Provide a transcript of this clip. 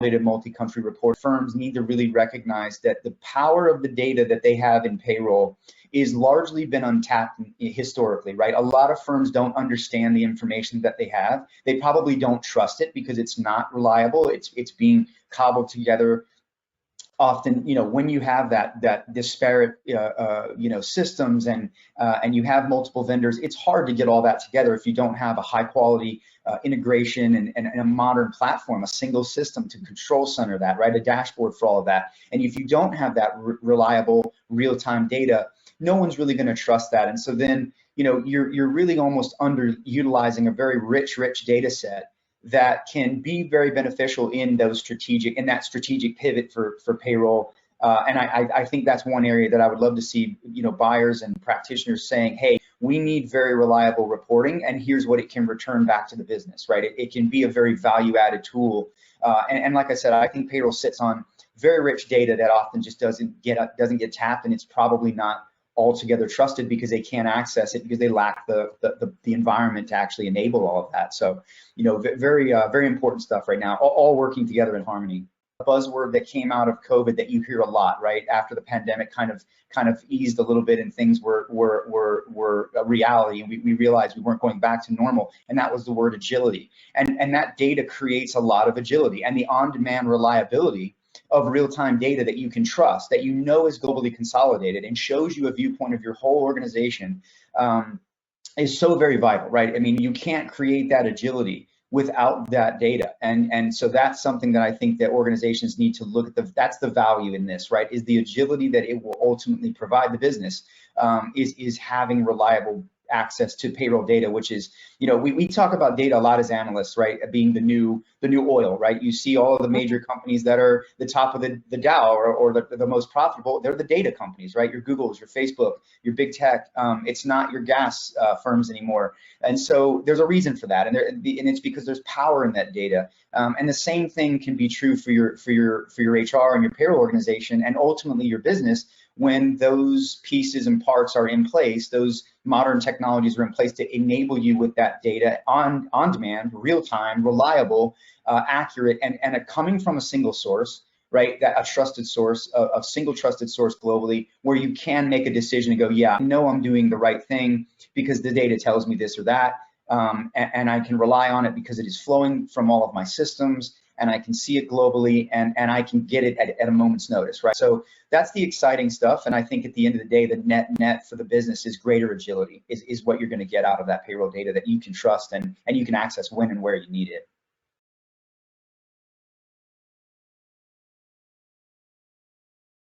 multi-country report. Firms need to really recognize that the power of the data that they have in payroll is largely been untapped historically, right? A lot of firms don't understand the information that they have. They probably don't trust it because it's not reliable. It's being cobbled together. Often, when you have that disparate, systems and you have multiple vendors, it's hard to get all that together if you don't have a high quality integration and a modern platform, a single system to control center that, right? A dashboard for all of that. And if you don't have that reliable real-time data, no one's really going to trust that. And so then, you're really almost underutilizing a very rich data set that can be very beneficial in that strategic pivot for payroll. And I think that's one area that I would love to see, buyers and practitioners saying, hey, we need very reliable reporting, and here's what it can return back to the business, right? It can be a very value-added tool. And like I said, I think payroll sits on very rich data that often just doesn't get tapped, and it's probably not altogether trusted because they can't access it because they lack the environment to actually enable all of that. So, very important stuff right now, all working together in harmony. A buzzword that came out of COVID that you hear a lot, right? After the pandemic kind of eased a little bit and things were a reality, and we realized we weren't going back to normal, and that was the word agility. And that data creates a lot of agility, and the on-demand reliability of real-time data that you can trust, that is globally consolidated and shows you a viewpoint of your whole organization, is so very vital, right? I mean, you can't create that agility without that data. And so that's something that I think that organizations need to look at. That's the value in this, right? Is the agility that it will ultimately provide the business, is having reliable access to payroll data, which is, we talk about data a lot as analysts, right? Being the new oil, right? You see all of the major companies that are the top of the Dow or the most profitable. They're the data companies, right? Your Googles, your Facebook, your big tech. It's not your gas firms anymore. And so there's a reason for that, and it's because there's power in that data. And the same thing can be true for your HR and your payroll organization, and ultimately your business. When those pieces and parts are in place, those modern technologies are in place to enable you with that data on demand, real time, reliable, accurate, and coming from a single source, right? That a trusted source, a single trusted source globally, where you can make a decision and go, yeah, I know I'm doing the right thing because the data tells me this or that, and I can rely on it because it is flowing from all of my systems, and I can see it globally, and I can get it at a moment's notice, right? So that's the exciting stuff, and I think at the end of the day, the net for the business is greater agility, is what you're going to get out of that payroll data that you can trust and you can access when and where you need it.